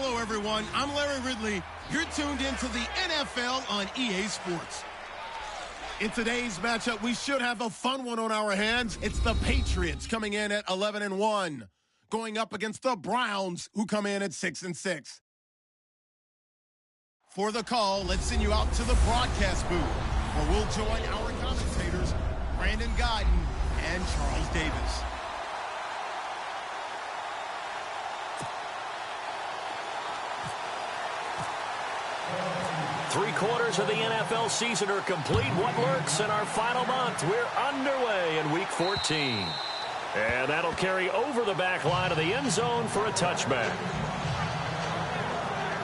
Hello, everyone. I'm Larry Ridley. You're tuned into the NFL on EA Sports. In today's matchup, we should have a fun one on our hands. It's the Patriots coming in at 11-1, going up against the Browns, who come in at 6-6. For the call, let's send you out to the broadcast booth, where we'll join our commentators, Brandon Godden and Charles Davis. Three-quarters of the NFL season are complete. What lurks in our final month? We're underway in Week 14. And that'll carry over the back line of the end zone for a touchback.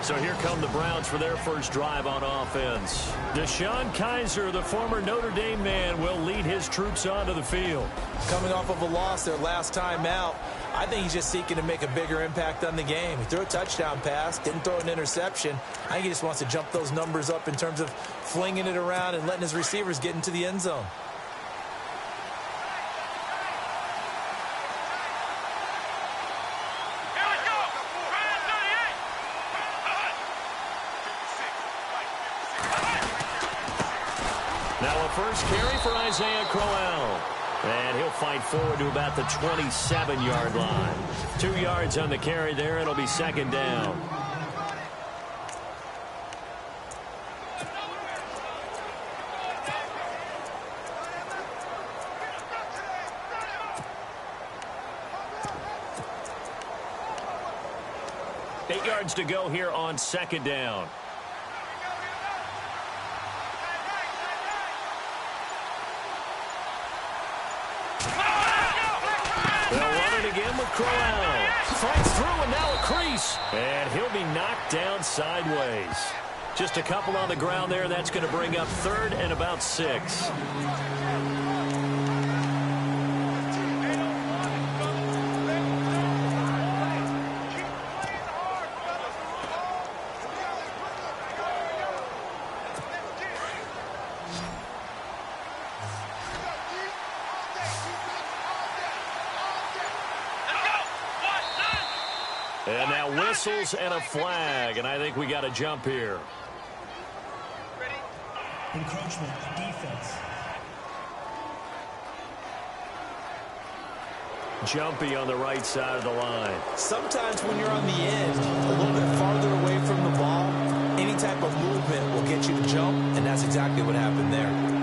So here come the Browns for their first drive on offense. DeShone Kizer, the former Notre Dame man, will lead his troops onto the field. Coming off of a loss their last time out, I think he's just seeking to make a bigger impact on the game. He threw a touchdown pass, didn't throw an interception. I think he just wants to jump those numbers up in terms of flinging it around and letting his receivers get into the end zone. Now a first carry for Isaiah Crowell. And he'll fight forward to about the 27-yard line. 2 yards on the carry there. It'll be second down. Eight yards to go here on second down. They'll run it again with Crowell. Fights through and now a crease. And he'll be knocked down sideways. Just a couple on the ground there. That's going to bring up third and about 6. And now whistles and a flag, and I think we got a jump here. Encroachment, defense. Jumpy on the right side of the line. Sometimes when you're on the edge, a little bit farther away from the ball, any type of movement will get you to jump, and that's exactly what happened there.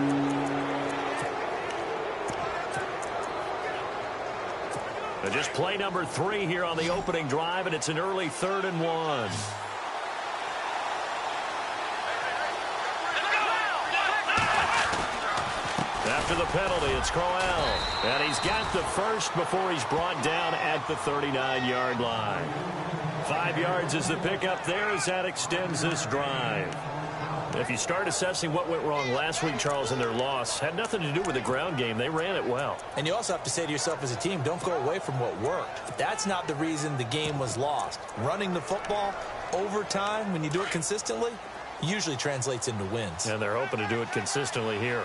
Just play number 3 here on the opening drive, and it's an early 3rd and 1. After the penalty, it's Crowell. And he's got the first before he's brought down at the 39-yard line. 5 yards is the pickup there as that extends this drive. If you start assessing what went wrong last week, Charles, in their loss, had nothing to do with the ground game. They ran it well. And you also have to say to yourself as a team, don't go away from what worked. That's not the reason the game was lost. Running the football over time, when you do it consistently, usually translates into wins. And they're hoping to do it consistently here.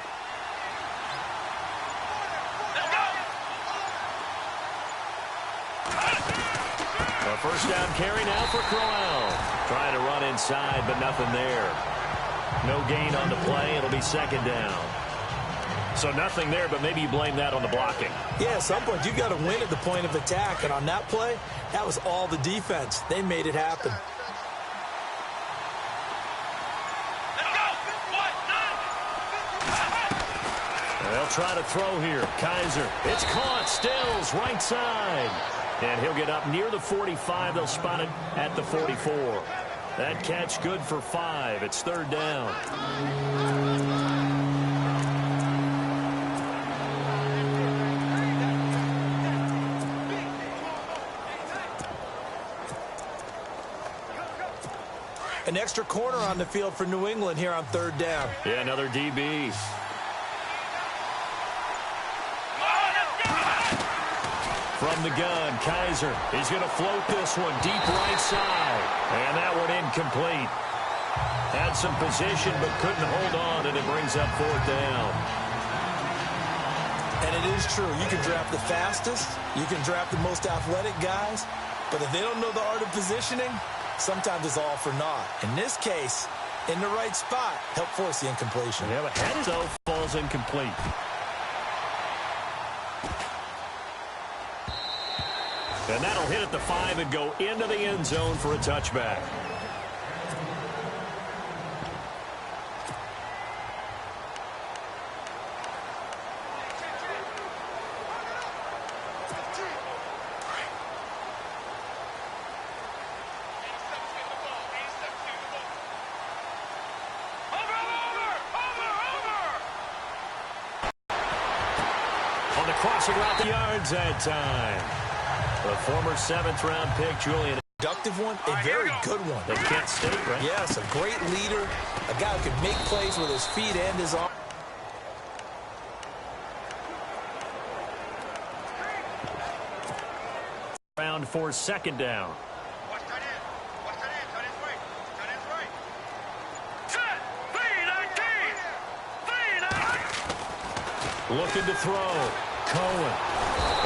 A first down carry now for Crowell. Trying to run inside, but nothing there. No gain on the play. It'll be second down. So nothing there, but maybe you blame that on the blocking. Yeah, at some point, you've got to win at the point of attack. And on that play, that was all the defense. They made it happen. They'll try to throw here. Kizer. It's caught. Stills, right side. And he'll get up near the 45. They'll spot it at the 44. That catch good for 5. It's third down. An extra corner on the field for New England here on third down. Yeah, another DB. From the gun, Kizer. He's going to float this one deep right side. And that one incomplete. Had some position but couldn't hold on, and it brings up fourth down. And it is true. You can draft the fastest. You can draft the most athletic guys. But if they don't know the art of positioning, sometimes it's all for naught. In this case, in the right spot, help force the incompletion. Yeah, but head itself falls incomplete. And that'll hit at the 5 and go into the end zone for a touchback. On the crossing route, the yards that time. The former 7th-round pick, Julian. Productive one, a very good one. They can't stay, right? Yes, a great leader, a guy who can make plays with his feet and his arm. Round for 2nd down. Looking to throw. Cohen.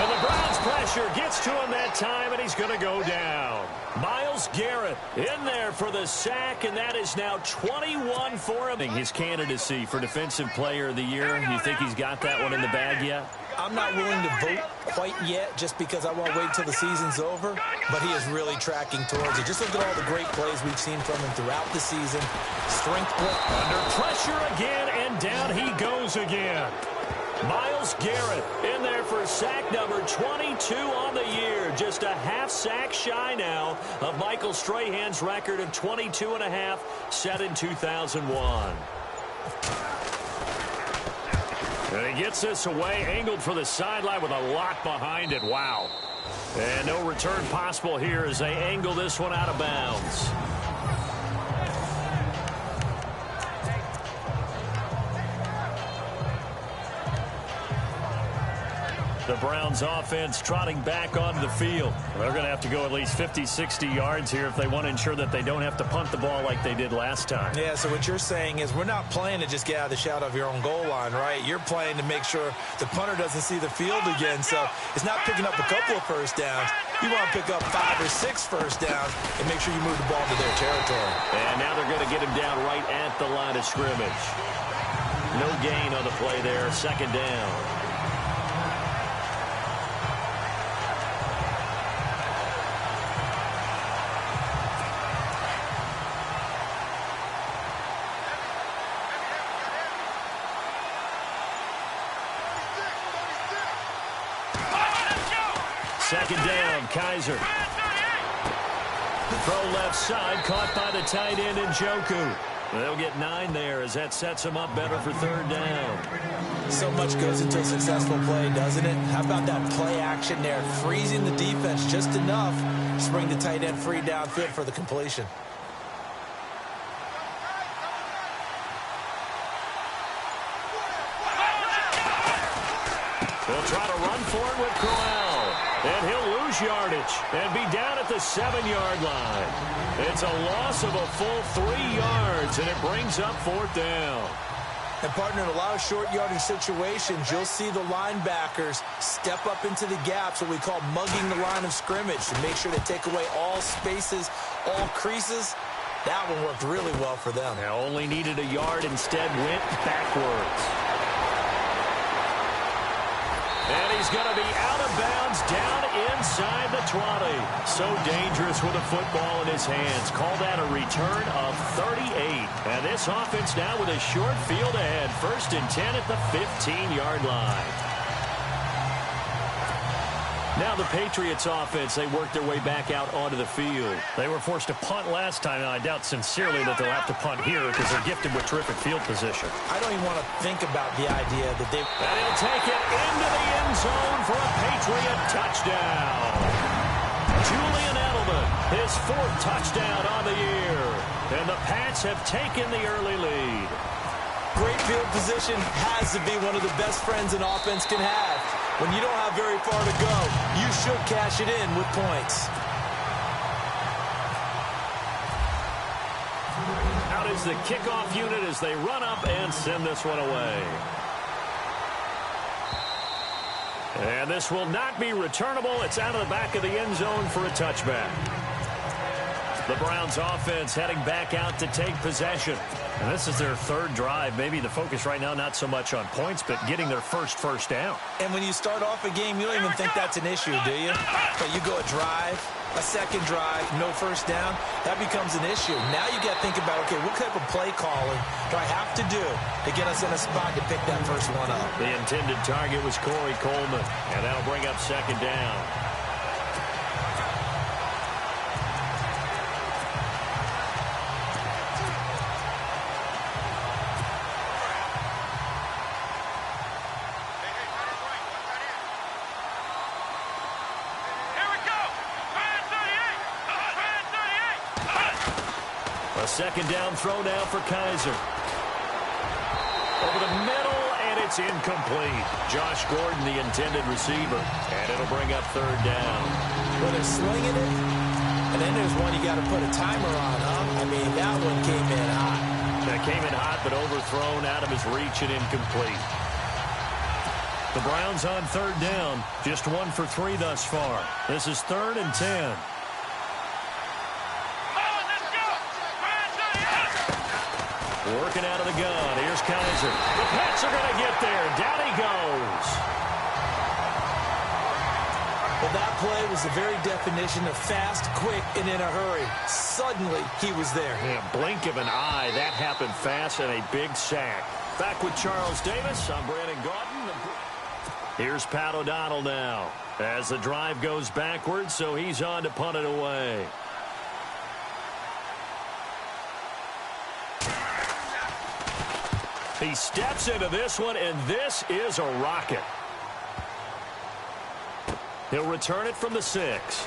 And the Browns pressure gets to him that time, and he's going to go down. Myles Garrett in there for the sack, and that is now 21 for him. His candidacy for Defensive Player of the Year, you think he's got that one in the bag yet? I'm not willing to vote quite yet just because I won't wait until the season's over, but he is really tracking towards it. Just look at all the great plays we've seen from him throughout the season. Strength play. Under pressure again, and down he goes again. Myles Garrett in there for sack number 22 on the year. Just a half sack shy now of Michael Strahan's record of 22.5 set in 2001. And he gets this away, angled for the sideline with a lot behind it. Wow. And no return possible here as they angle this one out of bounds. The Browns offense trotting back onto the field. They're going to have to go at least 50, 60 yards here if they want to ensure that they don't have to punt the ball like they did last time. Yeah, so what you're saying is we're not playing to just get out of the shadow of your own goal line, right? You're playing to make sure the punter doesn't see the field again. So it's not picking up a couple of first downs. You want to pick up 5 or 6 first downs and make sure you move the ball to their territory. And now they're going to get him down right at the line of scrimmage. No gain on the play there, 2nd down. Second down, Kaiser. Throw left side, caught by the tight end Njoku. They'll get 9 there as that sets them up better for 3rd down. So much goes into a successful play, doesn't it? How about that play action there? Freezing the defense just enough to bring the tight end free downfield for the completion. They'll try to run for it with Crowell. And he'll lose yardage and be down at the 7-yard line. It's a loss of a full 3 yards, and it brings up 4th down. And, partner, in a lot of short yardage situations, you'll see the linebackers step up into the gaps, what we call mugging the line of scrimmage, to make sure they take away all spaces, all creases. That one worked really well for them. Now only needed a yard, instead went backwards. And he's going to be out of bounds down inside the 20. So dangerous with a football in his hands. Call that a return of 38. And this offense now with a short field ahead. 1st and 10 at the 15-yard line. Now the Patriots offense, they worked their way back out onto the field. They were forced to punt last time, and I doubt sincerely that they'll have to punt here because they're gifted with terrific field position. I don't even want to think about the idea that they... And he'll take it into the end zone for a Patriot touchdown. Julian Edelman, his 4th touchdown on the year. And the Pats have taken the early lead. Great field position has to be one of the best friends an offense can have. When you don't have very far to go, you should cash it in with points. Out is the kickoff unit as they run up and send this one away. And this will not be returnable. It's out of the back of the end zone for a touchback. The Browns offense heading back out to take possession. And this is their third drive. Maybe the focus right now not so much on points, but getting their first down. And when you start off a game, you don't even think that's an issue, do you? But you go a drive, a second drive, no first down, that becomes an issue. Now you got to think about, okay, what type of play calling do I have to do to get us in a spot to pick that first one up? The intended target was Corey Coleman, and that'll bring up second down. A second down throw now for Kaiser. Over the middle, and it's incomplete. Josh Gordon, the intended receiver, and it'll bring up third down. Well, they're slinging it, and then there's one you got to put a timer on, huh? I mean, that one came in hot. That came in hot, but overthrown out of his reach and incomplete. The Browns on third down, just 1 for 3 thus far. This is 3rd and 10. Working out of the gun. Here's Kaiser. The Pats are going to get there. Down he goes. Well, that play was the very definition of fast, quick, and in a hurry. Suddenly, he was there. Yeah, blink of an eye. That happened fast and a big sack. Back with Charles Davis. I'm Brandon Gaudin. Here's Pat O'Donnell now. As the drive goes backwards, so he's on to punt it away. He steps into this one, and this is a rocket. He'll return it from the 6.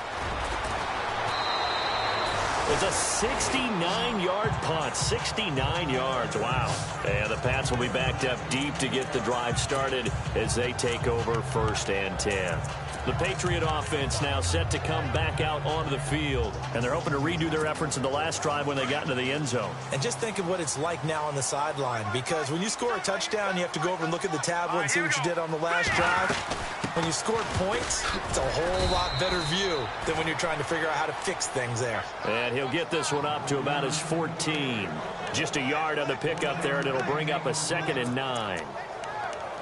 It's a 69-yard punt. 69 yards. Wow. And the Pats will be backed up deep to get the drive started as they take over 1st and 10. The Patriot offense now set to come back out onto the field. And they're hoping to redo their efforts in the last drive when they got into the end zone. And just think of what it's like now on the sideline. Because when you score a touchdown, you have to go over and look at the tablet and see what you did on the last drive. When you scored points, it's a whole lot better view than when you're trying to figure out how to fix things there. And he'll get this one up to about his 14. Just a yard on the pickup there, and it'll bring up a 2nd and 9.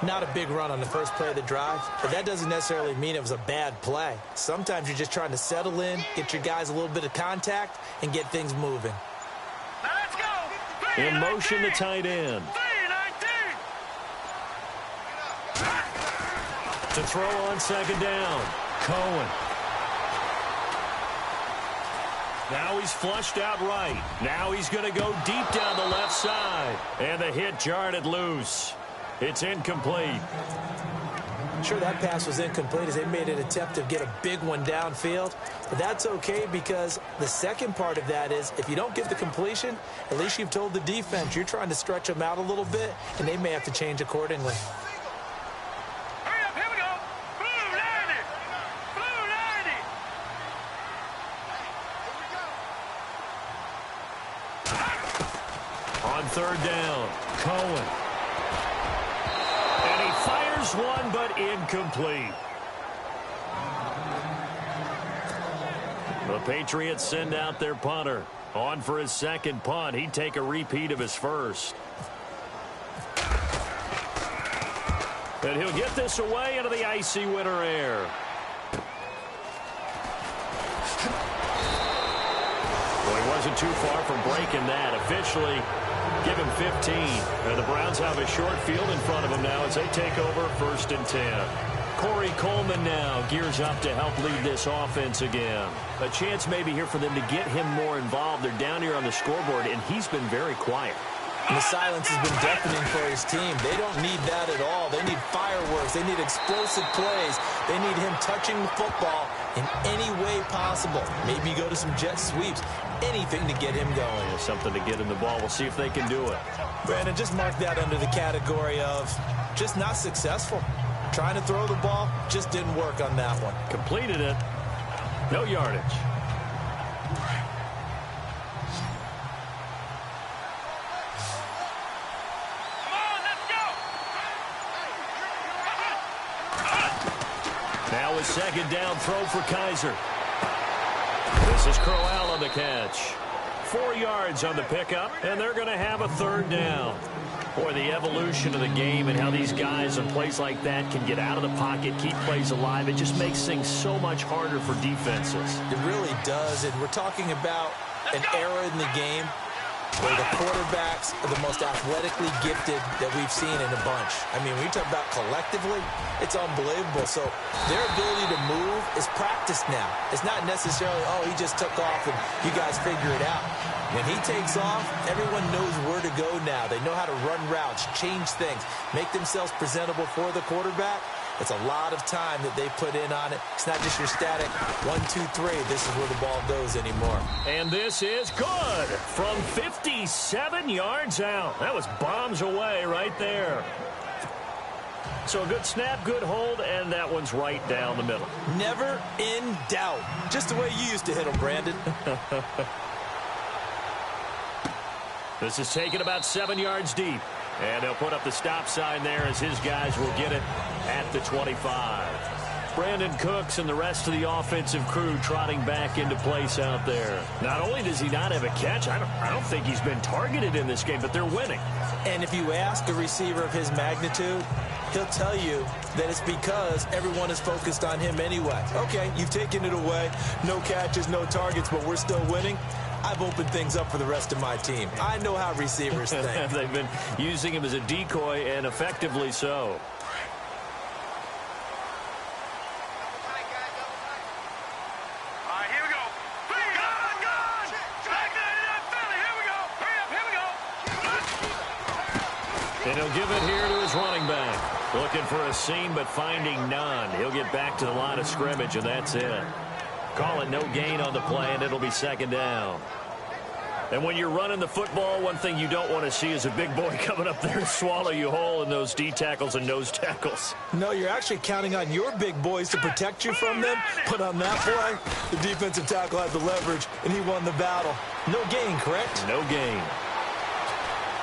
Not a big run on the first play of the drive, but that doesn't necessarily mean it was a bad play. Sometimes you're just trying to settle in, get your guys a little bit of contact, and get things moving. Now let's go. In motion, the tight end. To throw on 2nd down. Cohen. Now he's flushed out right. Now he's going to go deep down the left side. And the hit jarred it loose. It's incomplete. Sure, that pass was incomplete as they made an attempt to get a big one downfield. But that's okay because the second part of that is if you don't get the completion, at least you've told the defense you're trying to stretch them out a little bit, and they may have to change accordingly. Hurry up, here we go. Blue 90. Blue 90. On 3rd down, Cohen. And he fires one, but incomplete. The Patriots send out their punter. On for his 2nd punt. He'd take a repeat of his first. And he'll get this away into the icy winter air. Well, he wasn't too far from breaking that. Officially, give him 15. And the Browns have a short field in front of them now as they take over 1st and 10. Corey Coleman now gears up to help lead this offense again. A chance maybe here for them to get him more involved. They're down here on the scoreboard, and he's been very quiet. And the silence has been deafening for his team. They don't need that at all. They need fireworks. They need explosive plays. They need him touching the football in any way possible. Maybe go to some jet sweeps. Anything to get him going. Something to get him the ball. We'll see if they can do it. Brandon, just mark that under the category of just not successful. Trying to throw the ball, just didn't work on that one. Completed it. No yardage. Now a 2nd down throw for Kaiser. This This is Crowell on the catch. 4 yards on the pickup, and they're going to have a third down. Boy, the evolution of the game and how these guys on plays like that can get out of the pocket, keep plays alive, it just makes things so much harder for defenses. It really does, and we're talking about an era in the game where the quarterbacks are the most athletically gifted that we've seen in a bunch. I mean, when you talk about collectively, it's unbelievable. So their ability to move is practiced now. It's not necessarily, oh, he just took off and you guys figure it out. When he takes off, everyone knows where to go now. They know how to run routes, change things, make themselves presentable for the quarterback. It's a lot of time that they put in on it. It's not just your static 1, 2, 3. This is where the ball goes anymore. And this is good from 57 yards out. That was bombs away right there. So a good snap, good hold, and that one's right down the middle. Never in doubt. Just the way you used to hit them, Brandon. This is taken about 7 yards deep. And they'll put up the stop sign there as his guys will get it at the 25. Brandon Cooks and the rest of the offensive crew trotting back into place out there. Not only does he not have a catch, I don't think he's been targeted in this game, but they're winning. And if you ask a receiver of his magnitude, he'll tell you that it's because everyone is focused on him anyway. Okay, you've taken it away. No catches, no targets, but we're still winning. I've opened things up for the rest of my team. I know how receivers think. They've been using him as a decoy, and effectively so. All right, here we go. Gone! Back there, Philly. Here we go. Hurry up, here we go. And he'll give it here to his running back. Looking for a seam, but finding none. He'll get back to the line of scrimmage, and that's it. Call it no gain on the play, and it'll be second down. And when you're running the football, one thing you don't want to see is a big boy coming up there and swallow you whole in those D tackles and nose tackles. No, you're actually counting on your big boys to protect you from them. But on that play, the defensive tackle had the leverage, and he won the battle. No gain, correct? No gain.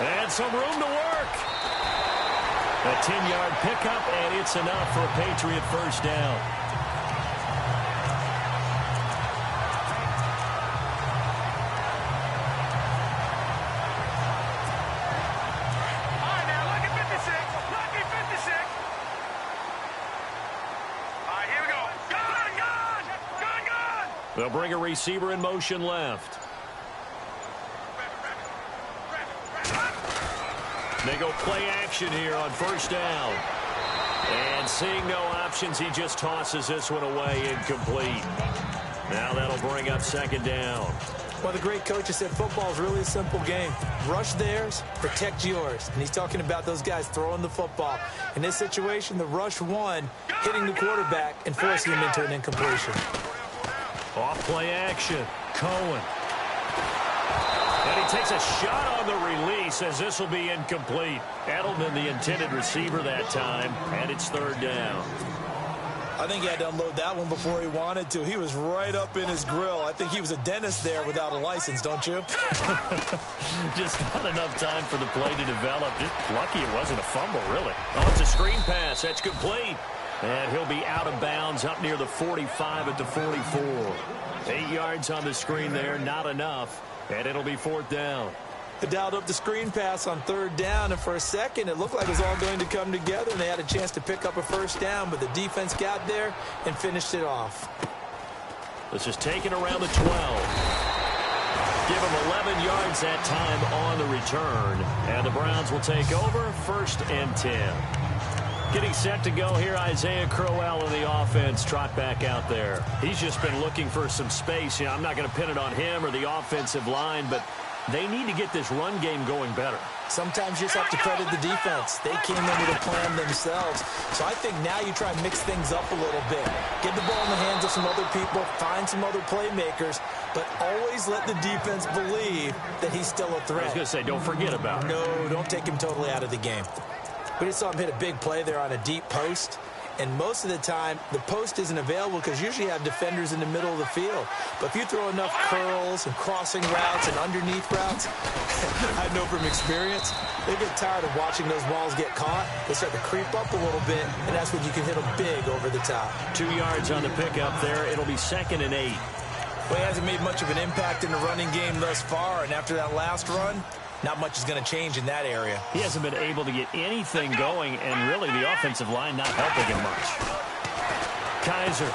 And some room to work. A 10-yard pickup, and it's enough for a Patriot first down. They'll bring a receiver in motion left. They go play action here on first down. And seeing no options, he just tosses this one away incomplete. Now that'll bring up second down. Well, the great coach has said football is really a simple game. Rush theirs, protect yours. And he's talking about those guys throwing the football. In this situation, the rush won, hitting the quarterback and forcing him into an incompletion. Off play action. Cohen. And he takes a shot on the release as this will be incomplete. Edelman, the intended receiver that time, and it's third down. I think he had to unload that one before he wanted to. He was right up in his grill. I think he was a dentist there without a license, don't you? Just not enough time for the play to develop. Just lucky it wasn't a fumble, really. Oh, it's a screen pass. That's complete. And he'll be out of bounds up near the 45 at the 44. 8 yards on the screen there, not enough. And it'll be fourth down. They dialed up the screen pass on third down, and for a second it looked like it was all going to come together, and they had a chance to pick up a first down, but the defense got there and finished it off. This is taken around the 12. Give him 11 yards that time on the return, and the Browns will take over first and 10. Getting set to go here, Isaiah Crowell in the offense. Trot back out there. He's just been looking for some space. You know, I'm not going to pin it on him or the offensive line, but they need to get this run game going better. Sometimes you just have to credit the defense. They came in with a plan themselves. So I think now you try and mix things up a little bit. Get the ball in the hands of some other people, find some other playmakers, but always let the defense believe that he's still a threat. I was going to say, don't forget about it. No, don't take him totally out of the game. We just saw him hit a big play there on a deep post. And most of the time, the post isn't available because usually you have defenders in the middle of the field. But if you throw enough curls and crossing routes and underneath routes, I know from experience, they get tired of watching those balls get caught. They start to creep up a little bit, and that's when you can hit them big over the top. 2 yards on the pickup there. It'll be second and 8. Well, he hasn't made much of an impact in the running game thus far, and after that last run, not much is going to change in that area. He hasn't been able to get anything going, and really the offensive line not helping him much. Kaiser.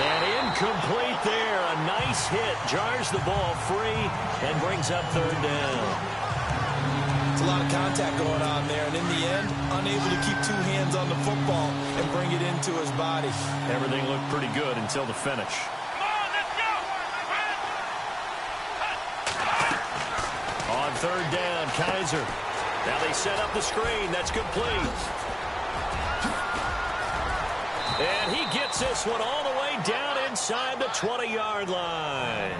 And incomplete there. A nice hit. Jars the ball free and brings up third down. It's a lot of contact going on there, and in the end, unable to keep two hands on the football and bring it into his body. Everything looked pretty good until the finish. On third down, Kaiser. Now they set up the screen. That's complete. And he gets this one all the way down inside the 20-yard line.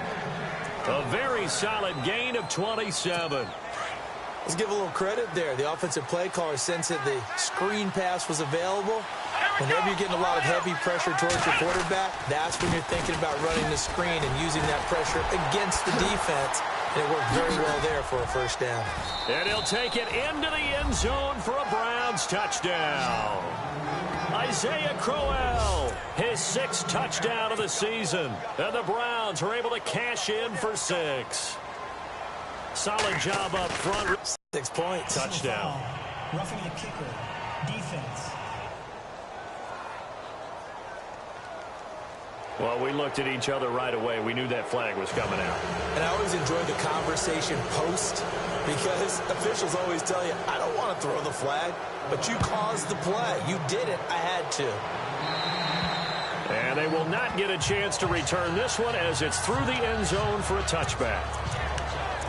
A very solid gain of 27. Let's give a little credit there. The offensive play caller sensed that the screen pass was available. Whenever you're getting a lot of heavy pressure towards your quarterback, that's when you're thinking about running the screen and using that pressure against the defense. And it worked very well there for a first down. And he'll take it into the end zone for a Browns touchdown. Isaiah Crowell, his 6th touchdown of the season. And the Browns are able to cash in for 6. Solid job up front. 6 points. Touchdown. Roughing the kicker. Defense. Well, we looked at each other right away. We knew that flag was coming out. And I always enjoy the conversation post because officials always tell you, I don't want to throw the flag, but you caused the play. You did it. I had to. And they will not get a chance to return this one as it's through the end zone for a touchback.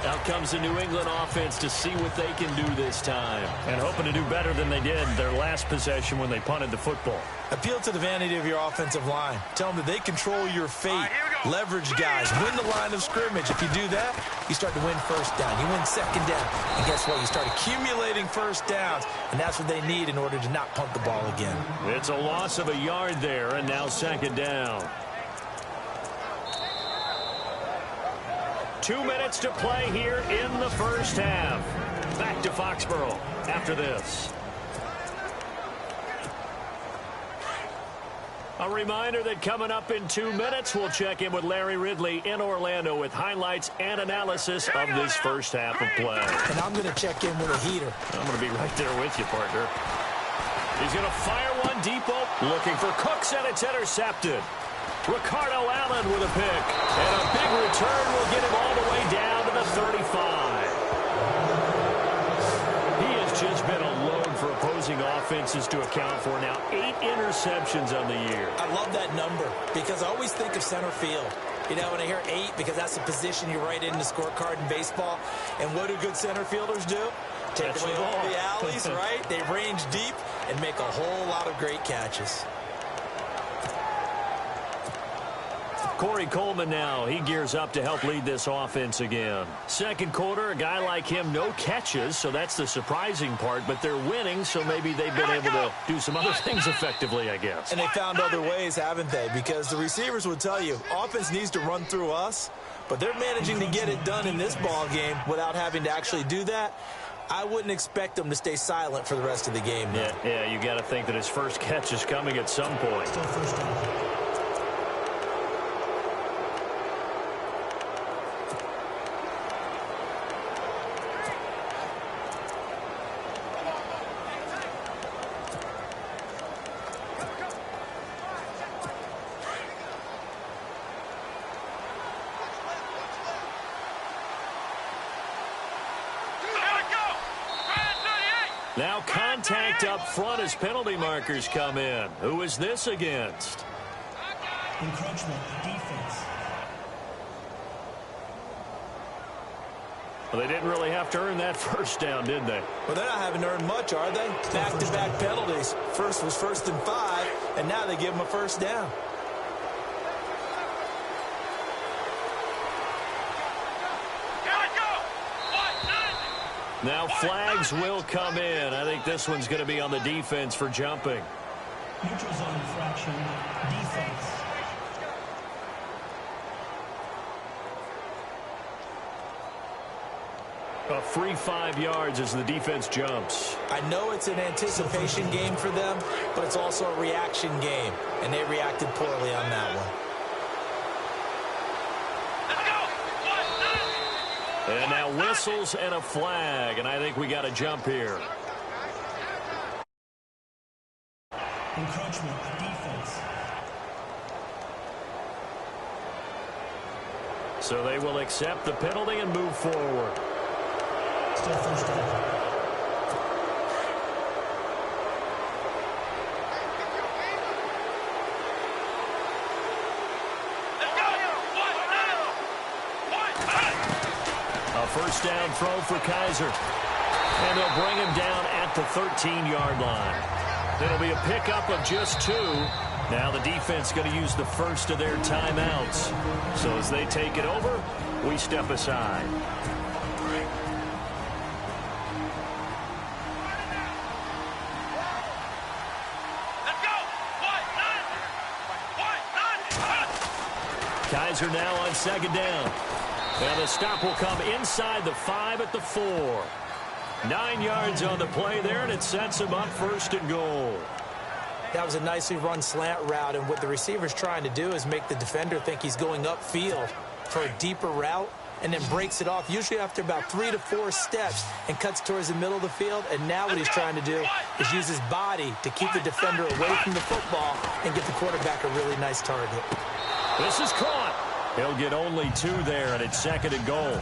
Out comes the New England offense to see what they can do this time. And hoping to do better than they did their last possession when they punted the football. Appeal to the vanity of your offensive line. Tell them that they control your fate. Leverage guys. Win the line of scrimmage. If you do that, you start to win first down. You win second down. And guess what? You start accumulating first downs. And that's what they need in order to not punt the ball again. It's a loss of a yard there, and now second down. 2 minutes to play here in the first half. Back to Foxborough after this. A reminder that coming up in 2 minutes, we'll check in with Larry Ridley in Orlando with highlights and analysis of this first half of play. And I'm going to check in with a heater. I'm going to be right there with you, partner. He's going to fire one deep open. Looking for Cooks, and it's intercepted. Ricardo Allen with a pick. And a big return will get him all the way down to the 35. He has just been a load for opposing offenses to account for now. 8 interceptions on the year. I love that number because I always think of center field. You know, when I hear 8, because that's the position you write in the scorecard in baseball. And what do good center fielders do? Take away all the alleys, right? They range deep and make a whole lot of great catches. Corey Coleman now, he gears up to help lead this offense again. Second quarter, a guy like him, no catches, so that's the surprising part, but they're winning, so maybe they've been able to do some other things effectively, I guess. And they found other ways, haven't they? Because the receivers would tell you, offense needs to run through us, but they're managing to get it done in this ball game without having to actually do that. I wouldn't expect them to stay silent for the rest of the game. Yeah, you got to think that his first catch is coming at some point. Still first down. Now contact up front as penalty markers come in. Who is this against? Encroachment, defense. Well, they didn't really have to earn that first down, did they? Well, they're not having to earn much, are they? Back-to-back penalties. First was 1st and 5, and now they give them a first down. Now flags will come in. I think this one's going to be on the defense for jumping. Neutral zone infraction, defense. A free 5 yards as the defense jumps. I know it's an anticipation game for them, but it's also a reaction game, and they reacted poorly on that one. And now whistles and a flag, and I think we got a jump here. Encroachment, defense. So they will accept the penalty and move forward. Still first down. First down throw for Kaiser. And they'll bring him down at the 13-yard line. It'll be a pickup of just 2. Now the defense going to use the first of their timeouts. So as they take it over, we step aside. Kaiser now on second down. And the stop will come inside the 5 at the 4. 9 yards on the play there, and it sets him up first and goal. That was a nicely run slant route, and what the receiver's trying to do is make the defender think he's going upfield for a deeper route, and then breaks it off, usually after about 3 to 4 steps, and cuts towards the middle of the field. And now what he's trying to do is use his body to keep the defender away from the football and get the quarterback a really nice target. This is caught. He'll get only 2 there, and it's second and goal.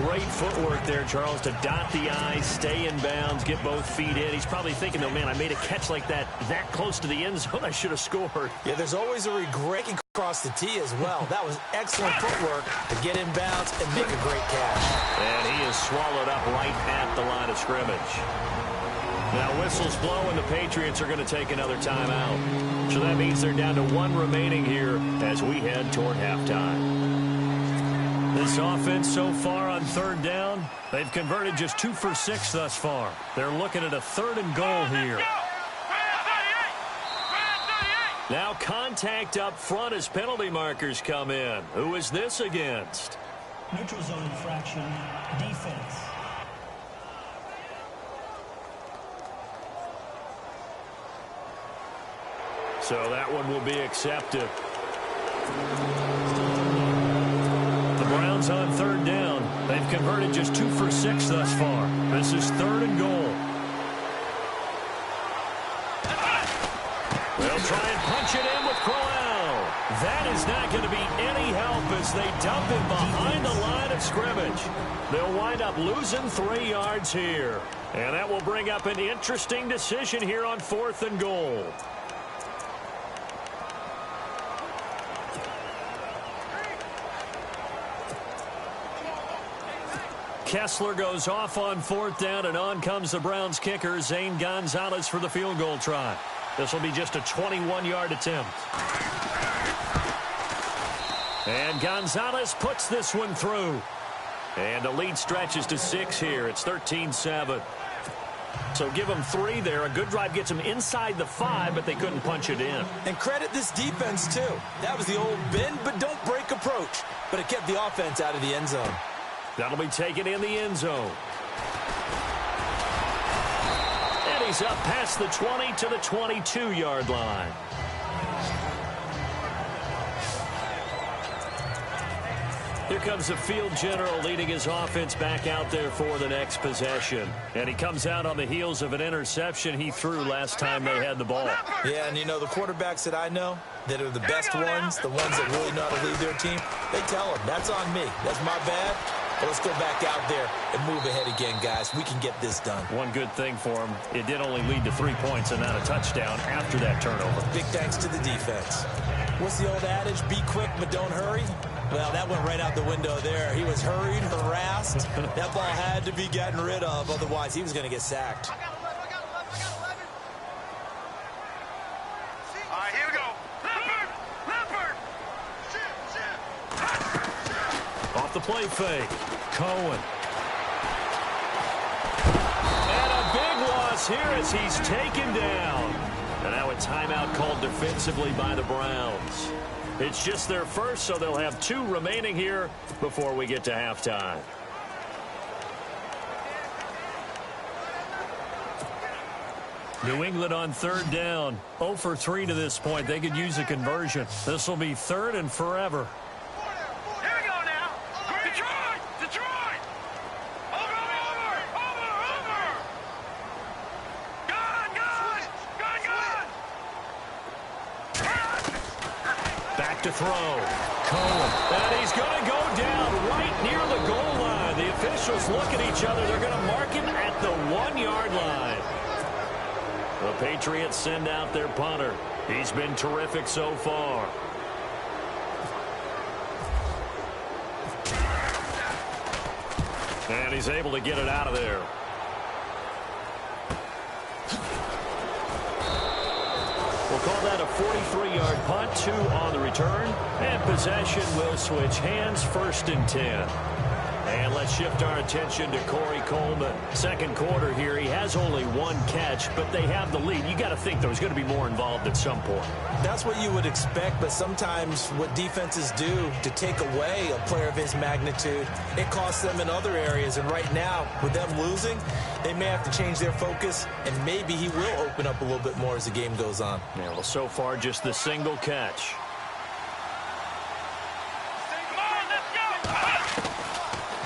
Great footwork there, Charles, to dot the I, stay in bounds, get both feet in. He's probably thinking, though, man, I made a catch like that close to the end zone. I should have scored. Yeah, there's always a regret across the tee as well. That was excellent footwork to get in bounds and make a great catch. And he is swallowed up right at the line of scrimmage. Now whistles blow, and the Patriots are going to take another timeout. So that means they're down to 1 remaining here as we head toward halftime. This offense so far on third down, they've converted just 2 for 6 thus far. They're looking at a 3rd and goal here. Now contact up front as penalty markers come in. Who is this against? Neutral zone infraction, defense. So that one will be accepted. The Browns on third down. They've converted just 2 for 6 thus far. This is 3rd and goal. They'll try and punch it in with Crowell. That is not going to be any help as they dump him behind the line of scrimmage. They'll wind up losing 3 yards here. And that will bring up an interesting decision here on 4th and goal. Kessler goes off on 4th down, and on comes the Browns kicker, Zane Gonzalez, for the field goal try. This will be just a 21-yard attempt. And Gonzalez puts this one through. And the lead stretches to 6 here. It's 13-7. So give them 3 there. A good drive gets them inside the 5, but they couldn't punch it in. And credit this defense, too. That was the old bend but don't break approach. But it kept the offense out of the end zone. That'll be taken in the end zone. And he's up past the 20 to the 22-yard line. Here comes the field general leading his offense back out there for the next possession. And he comes out on the heels of an interception he threw last time they had the ball. Yeah, and you know, the quarterbacks that I know that are the best ones, the ones that really know how to lead their team, they tell them, that's on me. That's my bad. But let's go back out there and move ahead again, guys. We can get this done. One good thing for him, it did only lead to 3 points and not a touchdown after that turnover. Big thanks to the defense. What's the old adage? Be quick, but don't hurry. Well, that went right out the window there. He was hurried, harassed. That ball had to be gotten rid of. Otherwise, he was going to get sacked. All right, here we go. Leopard! Off the play fake. Cohen. And a big loss here as he's taken down. And now a timeout called defensively by the Browns. It's just their first, so they'll have 2 remaining here before we get to halftime. New England on third down. 0 for 3 to this point. They could use a conversion. This will be 3rd and forever. Here we go now. Detroit! back to throw. Cohen. And he's going to go down right near the goal line. The officials look at each other. They're going to mark him at the 1-yard line. The Patriots send out their punter. He's been terrific so far. And he's able to get it out of there. We'll call that a 43-yard punt, 2 on the return. And possession will switch hands, 1st and 10. And let's shift our attention to Corey Coleman. Second quarter here, he has only 1 catch, but they have the lead. You got to think there's going to be more involved at some point. That's what you would expect, but sometimes what defenses do to take away a player of his magnitude, it costs them in other areas. And right now, with them losing, they may have to change their focus, and maybe he will open up a little bit more as the game goes on. Yeah, well, so far, just the single catch.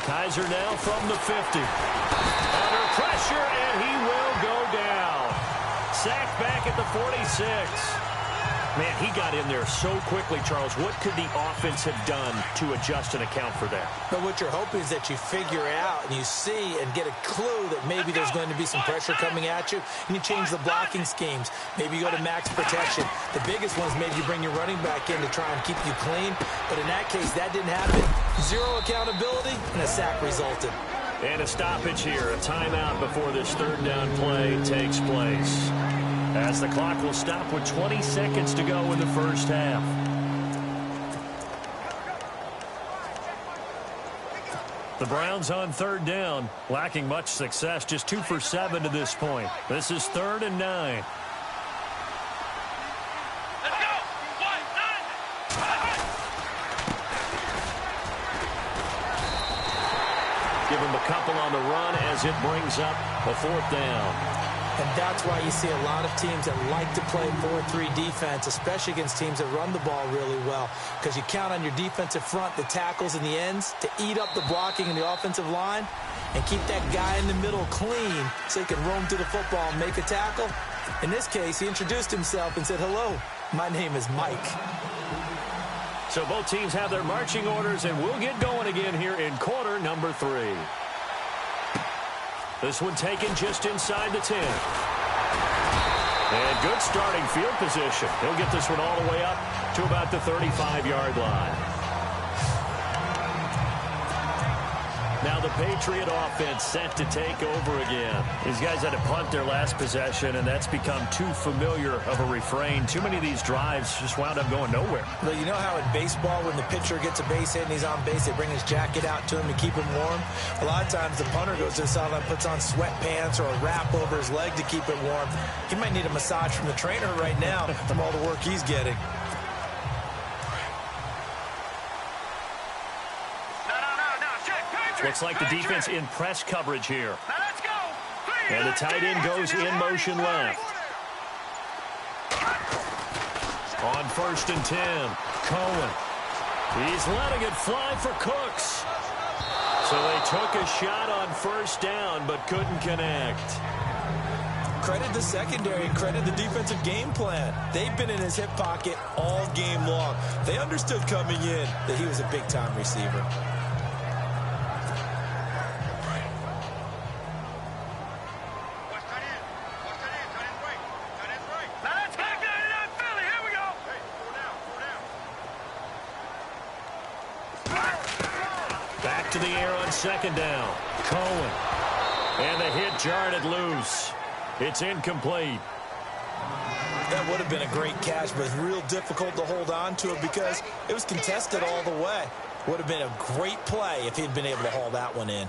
Kaiser now from the 50. Under pressure, and he will go down. Sacked back at the 46. Man, he got in there so quickly, Charles. What could the offense have done to adjust and account for that? But what you're hoping is that you figure out and you see and get a clue that maybe there's going to be some pressure coming at you, and you change the blocking schemes. Maybe you go to max protection. The biggest one is maybe you bring your running back in to try and keep you clean. But in that case, that didn't happen. 0 accountability, and a sack resulted. And a stoppage here, a timeout before this 3rd down play takes place. As the clock will stop with 20 seconds to go in the first half. The Browns on 3rd down, lacking much success, just 2 for 7 to this point. This is 3rd and 9. Let's go! 1, 9. Give him a couple on the run as it brings up a 4th down. And that's why you see a lot of teams that like to play 4-3 defense, especially against teams that run the ball really well, because you count on your defensive front, the tackles and the ends, to eat up the blocking in the offensive line and keep that guy in the middle clean so he can roam through the football and make a tackle. In this case, he introduced himself and said, "Hello, my name is Mike." So both teams have their marching orders, and we'll get going again here in quarter number 3. This one taken just inside the 10. And good starting field position. He'll get this one all the way up to about the 35-yard line. Now the Patriot offense set to take over again. These guys had to punt their last possession, and that's become too familiar of a refrain. Too many of these drives just wound up going nowhere. Well, you know how in baseball when the pitcher gets a base hit and he's on base, they bring his jacket out to him to keep him warm? A lot of times the punter goes to the sideline, puts on sweatpants or a wrap over his leg to keep it warm. He might need a massage from the trainer right now from all the work he's getting. Looks like the defense in press coverage here. And the tight end goes in motion left. On 1st and 10, Cohen. He's letting it fly for Cooks. So they took a shot on 1st down, but couldn't connect. Credit the secondary and credit the defensive game plan. They've been in his hip pocket all game long. They understood coming in that he was a big-time receiver. To the air on 2nd down. Cohen. And the hit jarred it loose. It's incomplete. That would have been a great catch, but it's real difficult to hold on to it because it was contested all the way. Would have been a great play if he'd been able to haul that one in.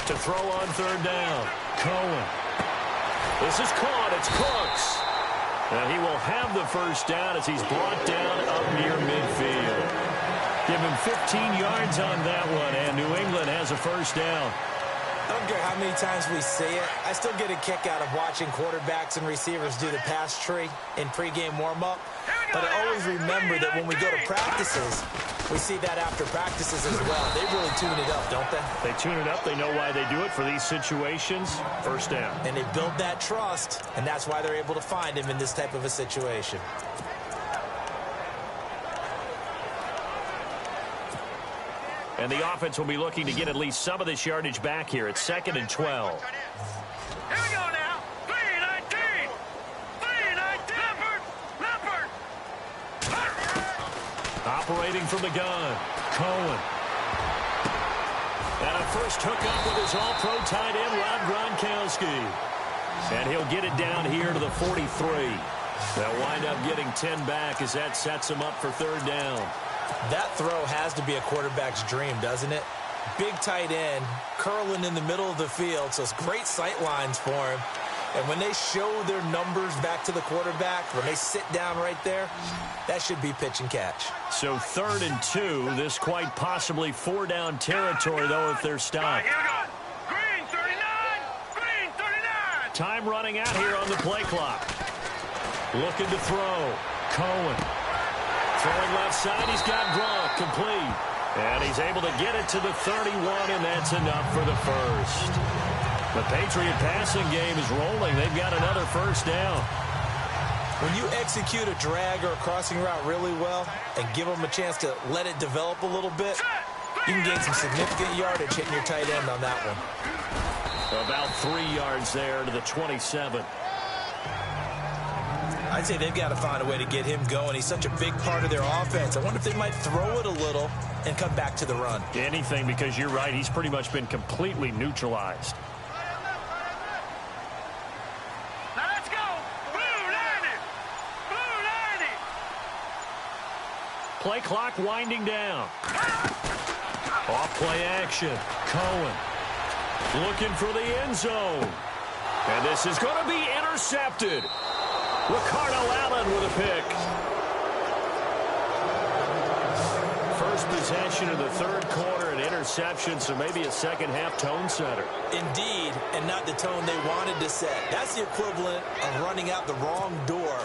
To throw on 3rd down. Cohen. This is caught. It's Cooks. And he will have the 1st down as he's brought down up near midfield. Give him 15 yards on that one, and New England has a 1st down. I don't care how many times we see it. I still get a kick out of watching quarterbacks and receivers do the pass tree in pregame warm-up. But I always remember that when we go to practices, we see that after practices as well. They really tune it up, don't they? They tune it up. They know why they do it for these situations. First down. And they build that trust, and that's why they're able to find him in this type of a situation. And the offense will be looking to get at least some of this yardage back here. It's 2nd and 12. Here we go now. 3-19. 3-19. Leopard. Operating from the gun. Cohen. And a first hookup with his all-pro tight end, Rob Gronkowski. And he'll get it down here to the 43. They'll wind up getting 10 back as that sets him up for 3rd down. That throw has to be a quarterback's dream, doesn't it? Big tight end, curling in the middle of the field, so it's great sight lines for him. And when they show their numbers back to the quarterback, when they sit down right there, that should be pitch and catch. So 3rd and 2, this quite possibly 4-down territory, though, if they're stopped. Here we go. Green 39. Green 39. Time running out here on the play clock. Looking to throw. Cohen. Throwing left side, he's got Gronk, complete. And he's able to get it to the 31, and that's enough for the first. The Patriot passing game is rolling. They've got another first down. When you execute a drag or a crossing route really well and give them a chance to let it develop a little bit, you can gain some significant yardage hitting your tight end on that one. About 3 yards there to the 27. I'd say they've got to find a way to get him going. He's such a big part of their offense. I wonder if they might throw it a little and come back to the run. Anything, because you're right. He's pretty much been completely neutralized. Now let's go. Blue 90. Blue 90. Play clock winding down. Off play action. Cohen looking for the end zone. And this is going to be intercepted. Ricardo Allen with a pick. First possession of the 3rd quarter, an interception, so maybe a second-half tone setter. Indeed, and not the tone they wanted to set. That's the equivalent of running out the wrong door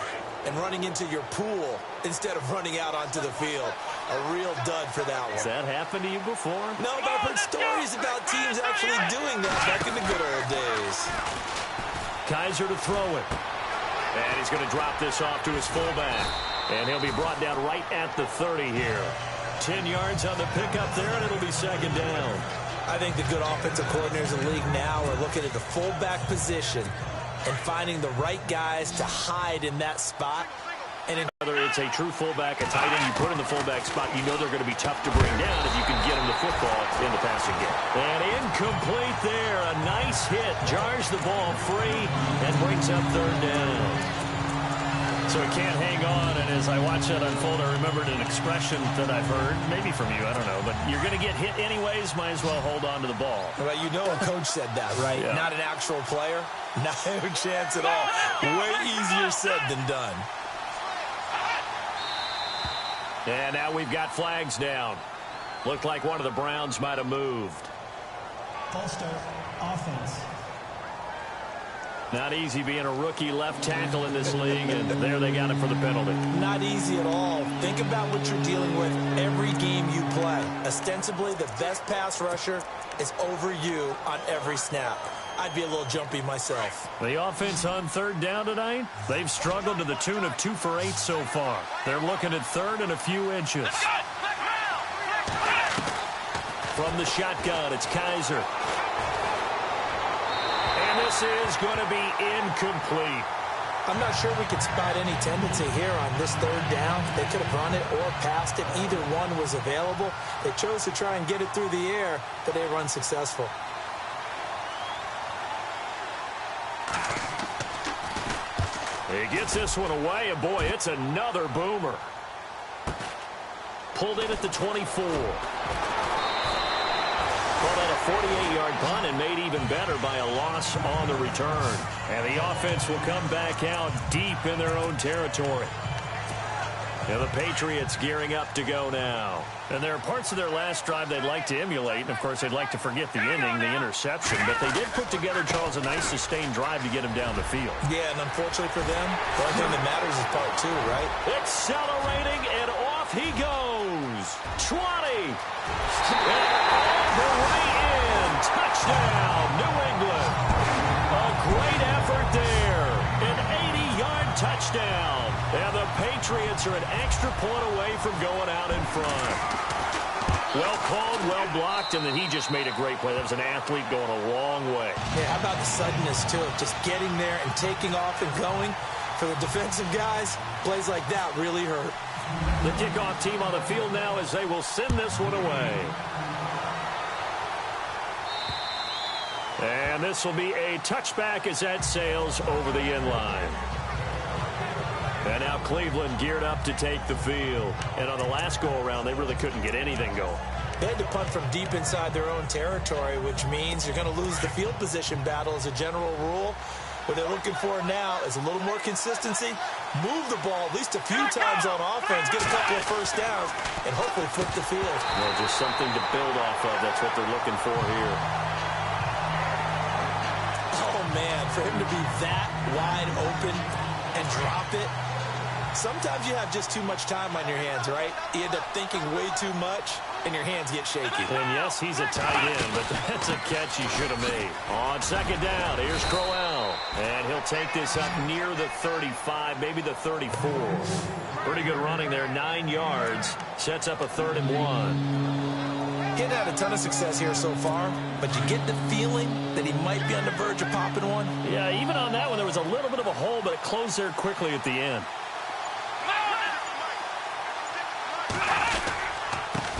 and running into your pool instead of running out onto the field. A real dud for that one. Has that happened to you before? No, but I've heard stories about teams actually doing that back in the good old days. Kaiser to throw it. And he's going to drop this off to his fullback. And he'll be brought down right at the 30 here. 10 yards on the pickup there, and it'll be 2nd down. I think the good offensive coordinators in the league now are looking at the fullback position and finding the right guys to hide in that spot. And whether it's a true fullback, a tight end, you put in the fullback spot, you know they're going to be tough to bring down if you can get them the football in the passing game. And incomplete there. A nice hit. Jars the ball free and brings up 3rd down. So he can't hang on, and as I watch that unfold, I remembered an expression that I've heard, maybe from you, I don't know, but you're going to get hit anyways, might as well hold on to the ball. Well, you know a coach said that, right? Yeah. Not an actual player. No chance at all. Way easier said than done. And now we've got flags down. Looked like one of the Browns might have moved. False start, offense. Not easy being a rookie left tackle in this league, and there they got it for the penalty. Not easy at all. Think about what you're dealing with every game you play. Ostensibly, the best pass rusher is over you on every snap. I'd be a little jumpy myself. The offense on 3rd down tonight, they've struggled to the tune of 2 for 8 so far. They're looking at 3rd and a few inches. From the shotgun, it's Kaiser. And this is going to be incomplete. I'm not sure we could spot any tendency here on this 3rd down. They could have run it or passed it. Either one was available. They chose to try and get it through the air, but they were unsuccessful. He gets this one away, and boy, it's another boomer. Pulled in at the 24. Called out a 48-yard punt and made even better by a loss on the return. And the offense will come back out deep in their own territory. And the Patriots gearing up to go now. And there are parts of their last drive they'd like to emulate. And, of course, they'd like to forget the inning, the interception. But they did put together, Charles, a nice sustained drive to get him down the field. Yeah, and unfortunately for them, the only thing that matters is part 2, right? Accelerating, and off he goes. 20. And all the way in. Touchdown, New England. A great effort there. An 80-yard touchdown. And the Patriots are an extra point away from going out in front. Well called, well blocked, and then he just made a great play. That was an athlete going a long way. Yeah, how about the suddenness, too? Just getting there and taking off and going. For the defensive guys, plays like that really hurt. The kickoff team on the field now as they will send this one away. And this will be a touchback as that sails over the end line. And now Cleveland geared up to take the field. And on the last go-around, they really couldn't get anything going. They had to punt from deep inside their own territory, which means you're going to lose the field position battle as a general rule. What they're looking for now is a little more consistency, move the ball at least a few times on offense, get a couple of first downs, and hopefully flip the field. Well, just something to build off of. That's what they're looking for here. Oh, man, for him to be that wide open and drop it. Sometimes you have just too much time on your hands, right? You end up thinking way too much, and your hands get shaky. And yes, he's a tight end, but that's a catch he should have made. On second down, here's Crowell. And he'll take this up near the 35, maybe the 34. Pretty good running there, 9 yards. Sets up a 3rd and 1. He hadn't had a ton of success here so far, but you get the feeling that he might be on the verge of popping one. Yeah, even on that one, there was a little bit of a hole, but it closed there quickly at the end.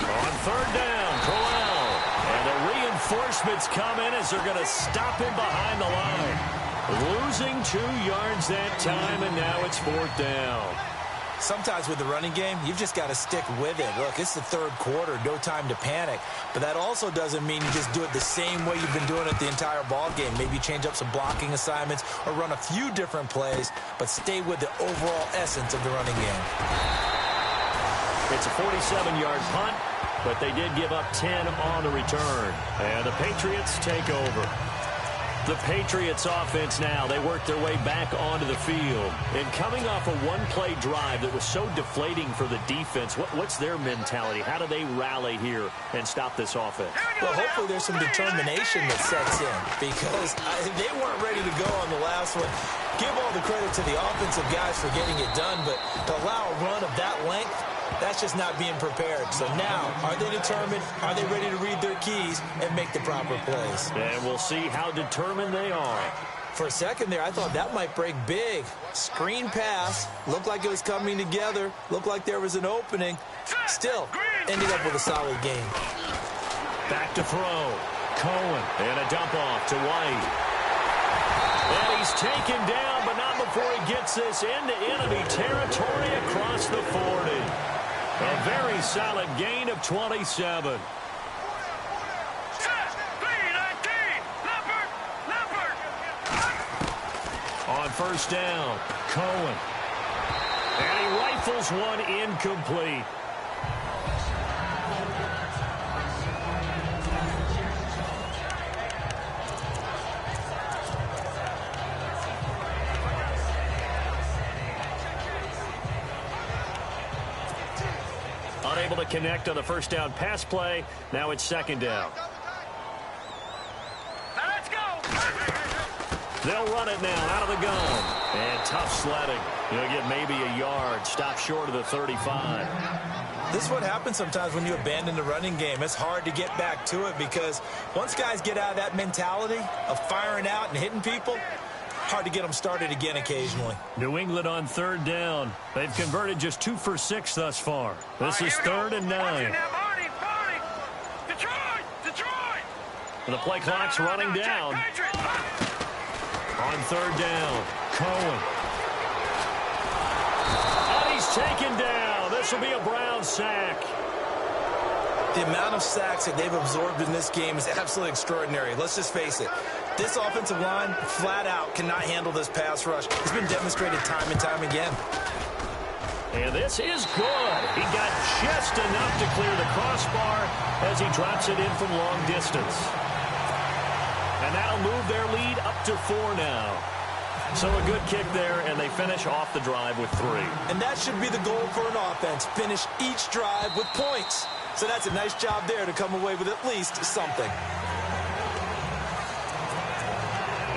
On 3rd down, Crowell. And the reinforcements come in as they're going to stop him behind the line. Losing 2 yards that time, and now it's 4th down. Sometimes with the running game, you've just got to stick with it. Look, it's the 3rd quarter, no time to panic. But that also doesn't mean you just do it the same way you've been doing it the entire ball game. Maybe change up some blocking assignments or run a few different plays, but stay with the overall essence of the running game. It's a 47-yard punt, but they did give up 10 on the return. And the Patriots take over. The Patriots offense now, they work their way back onto the field. And coming off a one-play drive that was so deflating for the defense, what's their mentality? How do they rally here and stop this offense? Well, hopefully there's some determination that sets in because they weren't ready to go on the last one. Give all the credit to the offensive guys for getting it done, but to allow a run of that length, that's just not being prepared. So now, are they determined? Are they ready to read their keys and make the proper plays? And we'll see how determined they are. For a second there, I thought that might break big. Screen pass. Looked like it was coming together. Looked like there was an opening. Still, ended up with a solid game. Back to throw. Cohen. And a dump off to White. And he's taken down, but not before he gets this into enemy territory across the 40. A very solid gain of 27. On 1st down, Cohen. And he rifles one incomplete. Unable to connect on the 1st down pass play. Now it's 2nd down. Let's go. They'll run it now out of the gun. And tough sledding. He'll get maybe a yard. Stop short of the 35. This is what happens sometimes when you abandon the running game. It's hard to get back to it because once guys get out of that mentality of firing out and hitting people, hard to get them started again occasionally. New England on 3rd down. They've converted just 2 for 6 thus far. This is 3rd and 9. Detroit! The play clock's running down. On 3rd down, Cohen. And he's taken down. This will be a Brown sack. The amount of sacks that they've absorbed in this game is absolutely extraordinary. Let's just face it. This offensive line, flat out, cannot handle this pass rush. It's been demonstrated time and time again. And this is good. He got just enough to clear the crossbar as he drops it in from long distance. And that'll move their lead up to 4 now. So a good kick there, and they finish off the drive with 3. And that should be the goal for an offense. Finish each drive with points. So that's a nice job there to come away with at least something.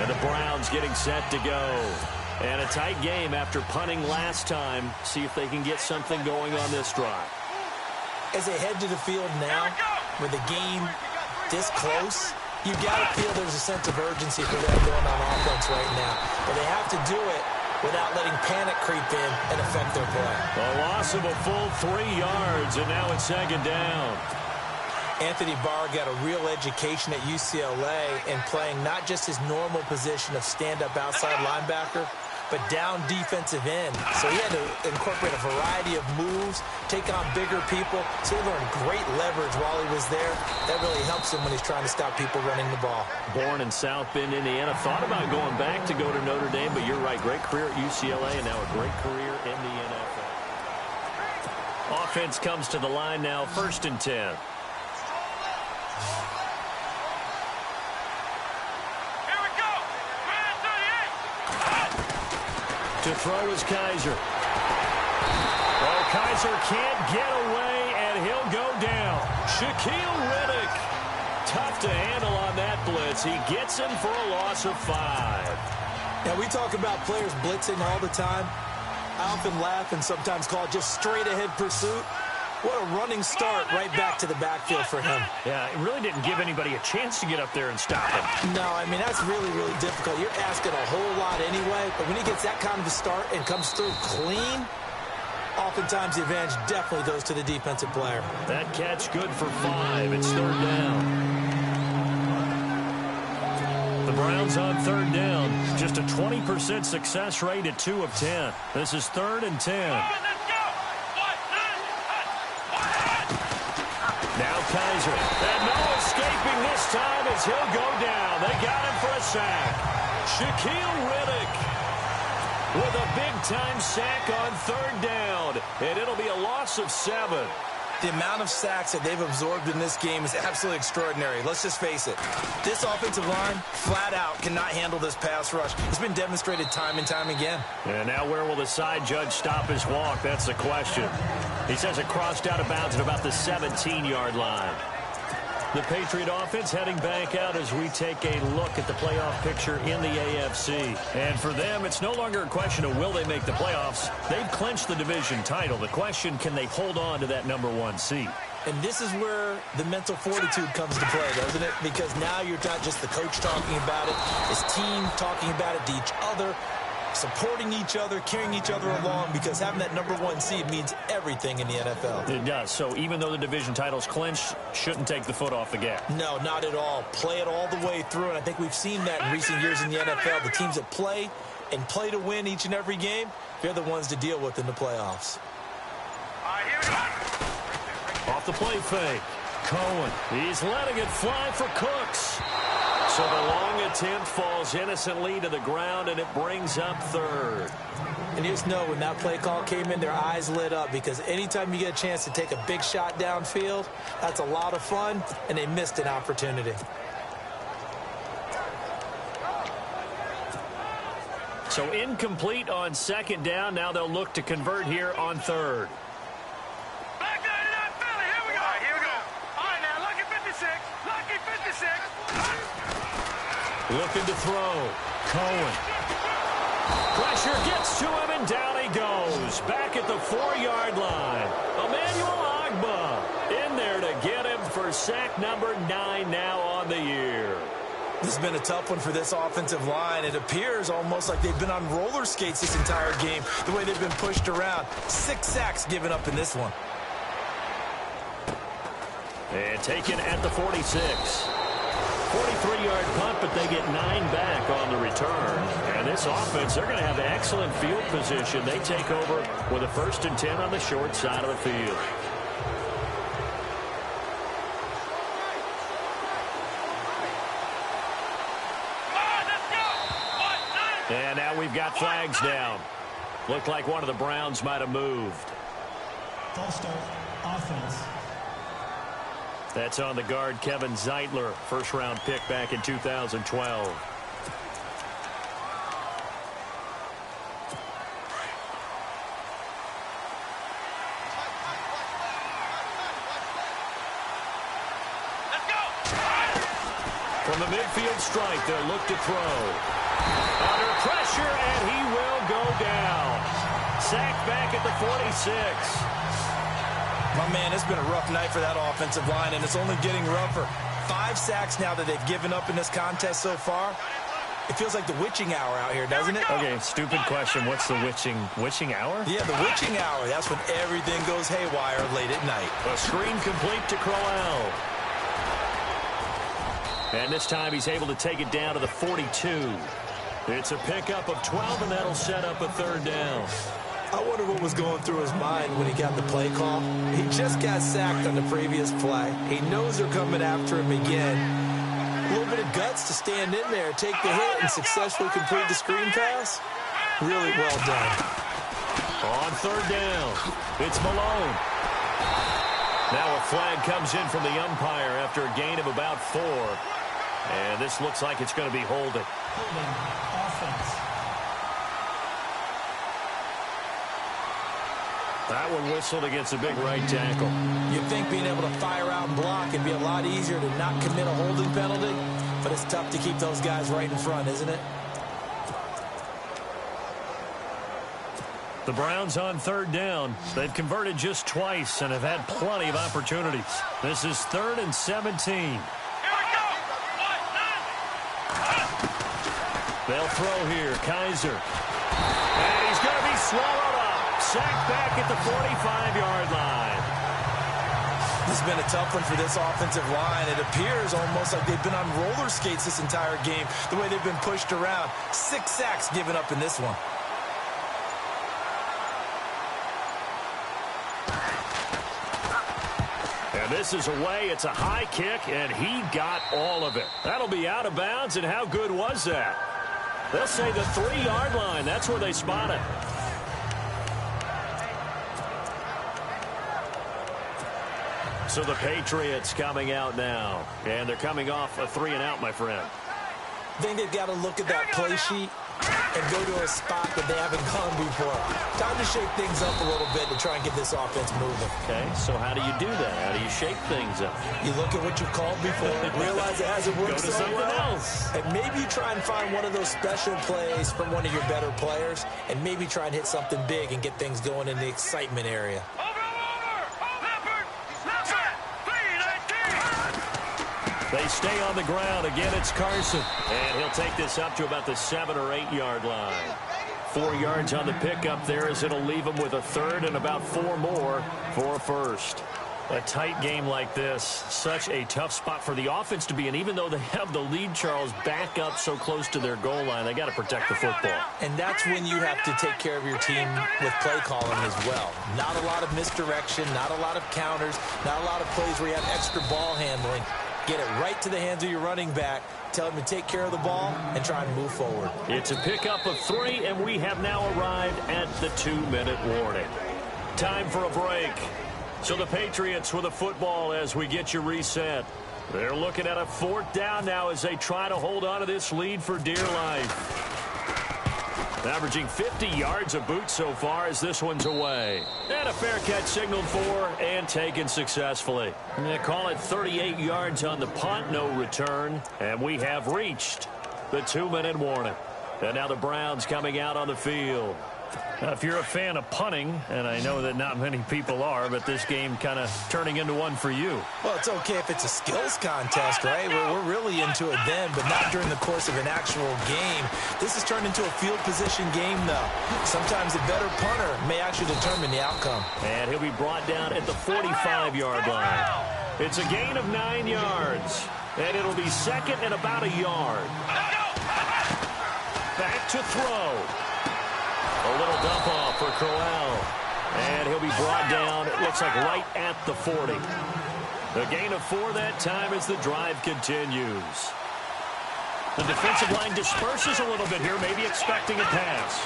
And the Browns getting set to go. And a tight game after punting last time. See if they can get something going on this drive. As they head to the field now, with the game this close, you've got to feel there's a sense of urgency for them going on offense right now. But they have to do it without letting panic creep in and affect their play. A loss of a full 3 yards, and now it's second down. Anthony Barr got a real education at UCLA in playing not just his normal position of stand-up outside linebacker, but down defensive end. So he had to incorporate a variety of moves, take on bigger people. So he learned great leverage while he was there. That really helps him when he's trying to stop people running the ball. Born in South Bend, Indiana. Thought about going back to go to Notre Dame, but you're right. Great career at UCLA and now a great career in the NFL. Offense comes to the line now, 1st and 10. To throw is Kaiser. Well, Kaiser can't get away, and he'll go down. Shaquille Riddick. Tough to handle on that blitz. He gets him for a loss of 5. Now, we talk about players blitzing all the time. I often laugh and sometimes call it just straight-ahead pursuit. What a running start right back to the backfield for him. Yeah, it really didn't give anybody a chance to get up there and stop him. No, I mean, that's really, really difficult. You're asking a whole lot anyway, but when he gets that kind of a start and comes through clean, oftentimes the advantage definitely goes to the defensive player. That catch good for 5. It's 3rd down. The Browns on 3rd down. Just a 20% success rate at 2 of 10. This is 3rd and 10. Now Kaiser. And no escaping this time as he'll go down. They got him for a sack. Shaquille Riddick with a big-time sack on 3rd down. And it'll be a loss of 7. The amount of sacks that they've absorbed in this game is absolutely extraordinary. Let's just face it. This offensive line, flat out, cannot handle this pass rush. It's been demonstrated time and time again. And now where will the side judge stop his walk? That's the question. He says it crossed out of bounds at about the 17-yard line. The Patriot offense heading back out as we take a look at the playoff picture in the AFC. And for them, it's no longer a question of will they make the playoffs. They've clinched the division title. The question, can they hold on to that #1 seed? And this is where the mental fortitude comes to play, doesn't it? Because now you're not just the coach talking about it, his team talking about it to each other, supporting each other, carrying each other along, because having that #1 seed means everything in the NFL. It does. So even though the division title's clinched, shouldn't take the foot off the gas. No, not at all. Play it all the way through, and I think we've seen that in recent years in the NFL. The teams that play and play to win each and every game, they're the ones to deal with in the playoffs. Off the play fake. Cohen. He's letting it fly for Cooks. So the long attempt falls innocently to the ground, and it brings up 3rd. And you just know when that play call came in, their eyes lit up, because anytime you get a chance to take a big shot downfield, that's a lot of fun, and they missed an opportunity. So incomplete on 2nd down. Now they'll look to convert here on 3rd. Looking to throw. Cohen. Pressure gets to him, and down he goes. Back at the 4-yard line. Emmanuel Ogbah in there to get him for sack number 9 now on the year. This has been a tough one for this offensive line. It appears almost like they've been on roller skates this entire game, the way they've been pushed around. 6 sacks given up in this one. And taken at the 46. 43-yard punt, but they get 9 back on the return. And this offense, they're going to have excellent field position. They take over with a 1st and 10 on the short side of the field. And now we've got flags down. Looked like one of the Browns might have moved. False start, offense. That's on the guard, Kevin Zeitler, first-round pick back in 2012. From the midfield strike, they'll look to throw. Under pressure, and he will go down. Sacked back at the 46. My man, it's been a rough night for that offensive line, and it's only getting rougher. 5 sacks now that they've given up in this contest so far. It feels like the witching hour out here, doesn't it? Okay, stupid question. What's the witching hour? Yeah, the witching hour. That's when everything goes haywire late at night. A screen complete to Crowell. And this time he's able to take it down to the 42. It's a pickup of 12, and that'll set up a third down. I wonder what was going through his mind when he got the play call. He just got sacked on the previous play. He knows they're coming after him again. A little bit of guts to stand in there, take the hit, and successfully complete the screen pass. Really well done. On third down, it's Malone. Now a flag comes in from the umpire after a gain of about 4. And this looks like it's going to be holding. Offense. That one whistled against a big right tackle. You'd think being able to fire out and block would be a lot easier to not commit a holding penalty, but it's tough to keep those guys right in front, isn't it? The Browns on third down. They've converted just twice and have had plenty of opportunities. This is 3rd and 17. They'll throw here. Kaiser. And he's going to be swallowed up. Sacked back at the 45-yard line. This has been a tough one for this offensive line. It appears almost like they've been on roller skates this entire game, the way they've been pushed around. 6 sacks given up in this one. And this is away. It's a high kick, and he got all of it. That'll be out of bounds, and how good was that? They'll say the 3-yard line. That's where they spot it. So the Patriots coming out now. And they're coming off a 3-and-out, my friend. I think they've got to look at that play sheet and go to a spot that they haven't gone before. Time to shake things up a little bit to try and get this offense moving. Okay, so how do you do that? How do you shake things up? You look at what you've called before, realize it hasn't worked so well, else. and maybe you try and find one of those special plays from one of your better players, and maybe try and hit something big and get things going in the excitement area. They stay on the ground. Again, it's Carson. And he'll take this up to about the 7- or 8-yard line. 4 yards on the pickup there as it'll leave him with a third and about 4 more for a first. A tight game like this, such a tough spot for the offense to be in. Even though they have the lead, Charles, back up so close to their goal line, they got to protect the football. And that's when you have to take care of your team with play calling as well. Not a lot of misdirection, not a lot of counters, not a lot of plays where you have extra ball handling. Get it right to the hands of your running back. Tell him to take care of the ball and try and move forward. It's a pickup of 3, and we have now arrived at the 2-minute warning. Time for a break. So the Patriots with a football as we get you reset. They're looking at a 4th down now as they try to hold on to this lead for dear life. Averaging 50 yards a boot so far as this one's away. And a fair catch signaled for and taken successfully. They call it 38 yards on the punt, no return. And we have reached the 2-minute warning. And now the Browns coming out on the field. Now, if you're a fan of punting, and I know that not many people are, but this game kind of turning into one for you. Well, it's okay if it's a skills contest, right? We're really into it then, but not during the course of an actual game. This has turned into a field position game, though. Sometimes the better punter may actually determine the outcome. And he'll be brought down at the 45-yard line. It's a gain of 9 yards, and it'll be 2nd and about a yard. Back to throw. A little dump off for Crowell. And he'll be brought down, it looks like right at the 40. The gain of 4 that time as the drive continues. The defensive line disperses a little bit here, maybe expecting a pass.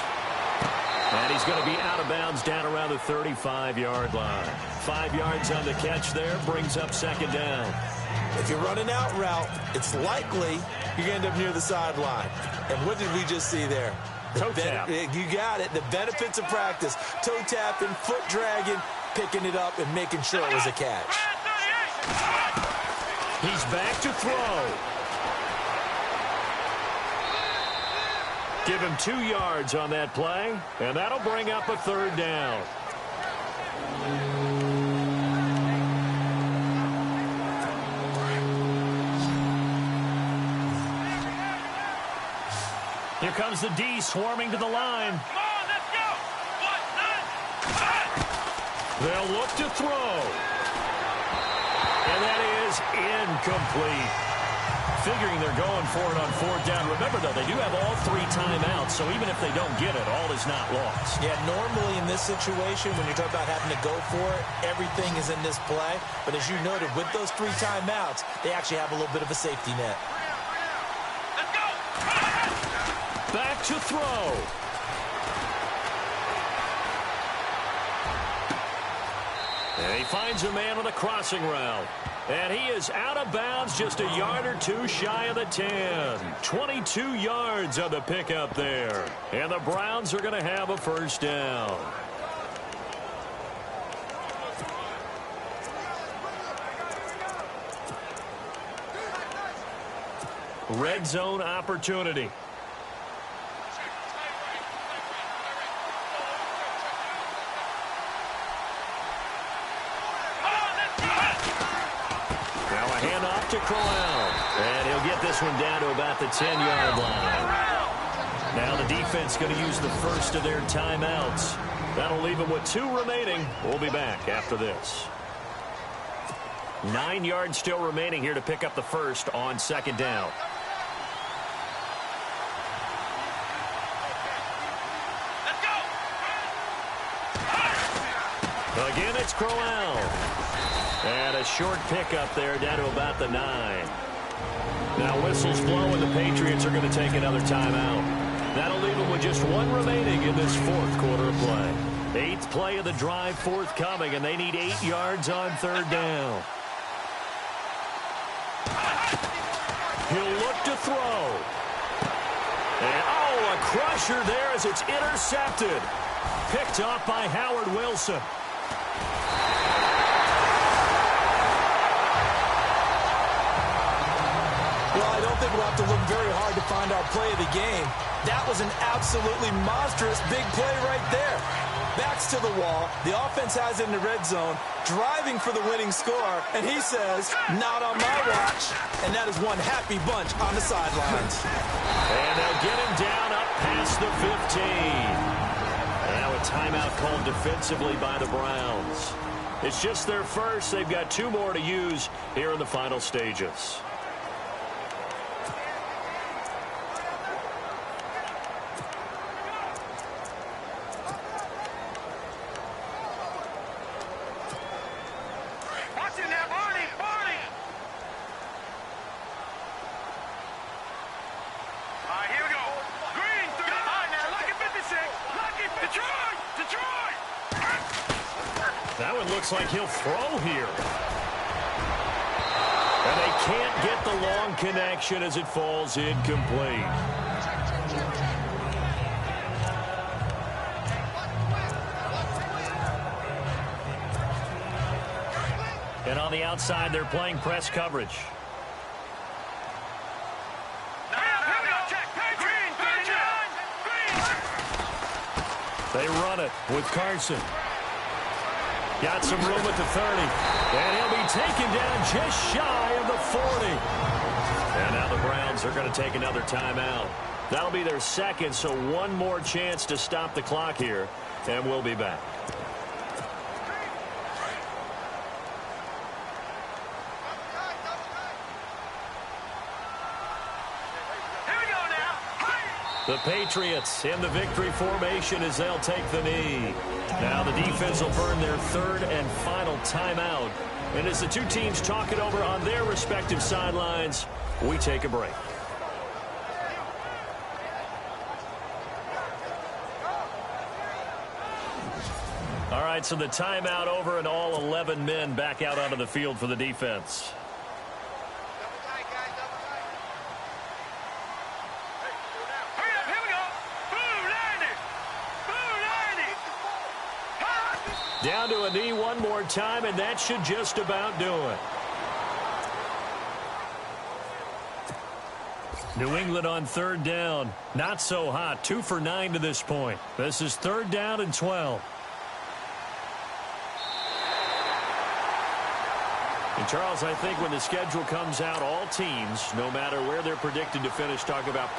And he's going to be out of bounds down around the 35-yard line. 5 yards on the catch there, brings up second down. If you're running out route, it's likely you're going to end up near the sideline. And what did we just see there? Toe tap. You got it. The benefits of practice. Toe tapping, foot dragging, picking it up, and making sure it was a catch. He's back to throw. Give him 2 yards on that play, and that'll bring up a third down. Here comes the D swarming to the line. Come on, let's go. 1, 2, 3. They'll look to throw. And that is incomplete. Figuring they're going for it on 4th down. Remember, though, they do have all 3 timeouts, so even if they don't get it, all is not lost. Yeah, normally in this situation, when you're talking about having to go for it, everything is in this play. But as you noted, with those 3 timeouts, they actually have a little bit of a safety net. Let's go. Back to throw. And he finds a man on a crossing route. And he is out of bounds just a yard or 2 shy of the 10. 22 yards on the pickup there. And the Browns are going to have a first down. Red zone opportunity. To Crowell, and he'll get this one down to about the 10-yard line. Now the defense going to use the first of their timeouts. That'll leave them with 2 remaining. We'll be back after this. 9 yards still remaining here to pick up the first on 2nd down. Let's go. Again, it's Crowell. And a short pickup there down to about the 9. Now whistles blow and the Patriots are going to take another timeout. That'll leave them with just 1 remaining in this 4th quarter of play. 8th play of the drive forthcoming, and they need 8 yards on 3rd down. He'll look to throw. And, oh, a crusher there as it's intercepted. Picked off by Howard Wilson. Well, I don't think we'll have to look very hard to find our play of the game. That was an absolutely monstrous big play right there. Backs to the wall. The offense has it in the red zone, driving for the winning score, and he says, not on my watch. And that is one happy bunch on the sidelines. And they'll get him down up past the 15. Now a timeout called defensively by the Browns. It's just their first. They've got 2 more to use here in the final stages. That one looks like he'll throw here. And they can't get the long connection as it falls incomplete. And on the outside, they're playing press coverage. They run it with Carson. Got some room at the 30. And he'll be taken down just shy of the 40. And now the Browns are going to take another timeout. That'll be their second, so 1 more chance to stop the clock here. And we'll be back. The Patriots in the victory formation as they'll take the knee. Now the defense will burn their 3rd and final timeout. And as the 2 teams talk it over on their respective sidelines, we take a break. All right, so the timeout over and all 11 men back out onto the field for the defense. Down to a knee one more time, and that should just about do it. New England on third down. Not so hot. 2 for 9 to this point. This is 3rd down and 12. And Charles, I think when the schedule comes out, all teams, no matter where they're predicted to finish, talk about